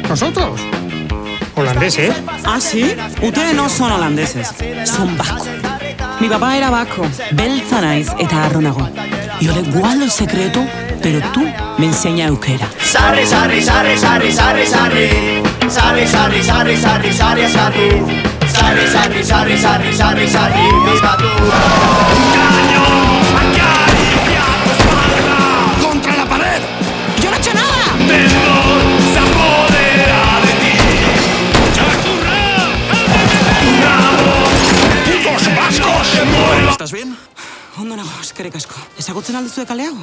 Nosotros. Holandeses. ¿Ah, sí? Ustedes no son holandeses, son vascos. Mi papá era vasco, Beltza naiz eta harro nago. Yo le guardo el secreto, pero tú me enseñas euskera. Sarri, sarri, sarri, sarri, sarri, sarri. Sarri, sarri, sarri, sarri, sarri, sarri. Sarri, sarri, sarri, sarri, sarri, sarri, bizkatu. ¡Caño! ¡Acaricia tu espalda! ¡Contra la pared! ¡Yo no he hecho nada! ¡Temor se apodera de ti! ¡Chacurra! ¡Putos vascos! ¿Estás bien? Ondo nago, eskerrik asko. Ezagutzen alduzue kale hau?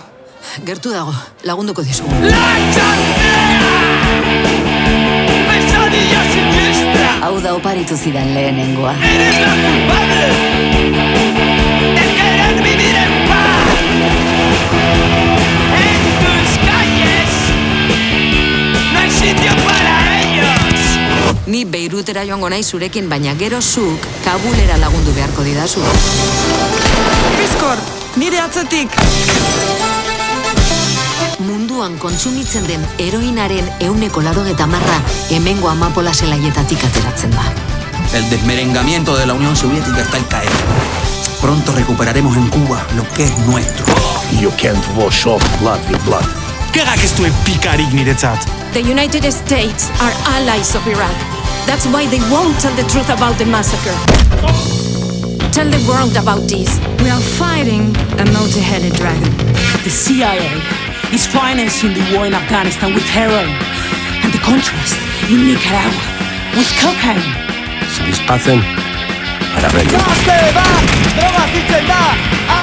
Gertu dago, lagunduko dizugu. ¡La chantea! ¡Pesadilla siniestra! Hau da oparitu zidan lehenengoa. ¡Eres la culpable! ¡De querer vivir en paz! ¡En tus calles! ¡No hay sitio para ellos! Ni Beirutera joango nahi zurekin, baina gero zuk Kabulera lagundu beharko didazu. Bizkor, nire atzetik! Munduan kontsumitzen den heroinaren 80% hemengo amapola zelaietatik ateratzen da. El desmerengamiento de la Unión Soviética está al caer. Pronto recuperaremos en Cuba lo que es nuestro. You can't wash off blood with blood. Gerrak ez duen pikarik niretzat. The United States are allies of Iraq. That's why they won't tell the truth about the massacre. Tell the world about this. We are fighting a multi-headed dragon. The CIA is financing the war in Afghanistan with heroin, and the contrast in Nicaragua with cocaine. This Pazen, araberri.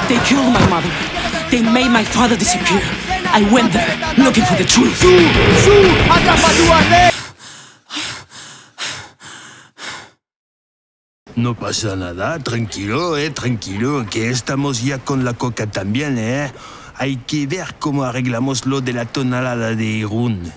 They killed my mother. They made my father disappear. I went there looking for the truth. No pasa nada, tranquilo, tranquilo, que estamos ya con la coca también, Hay que ver cómo arreglamos lo de la tonelada de Irún.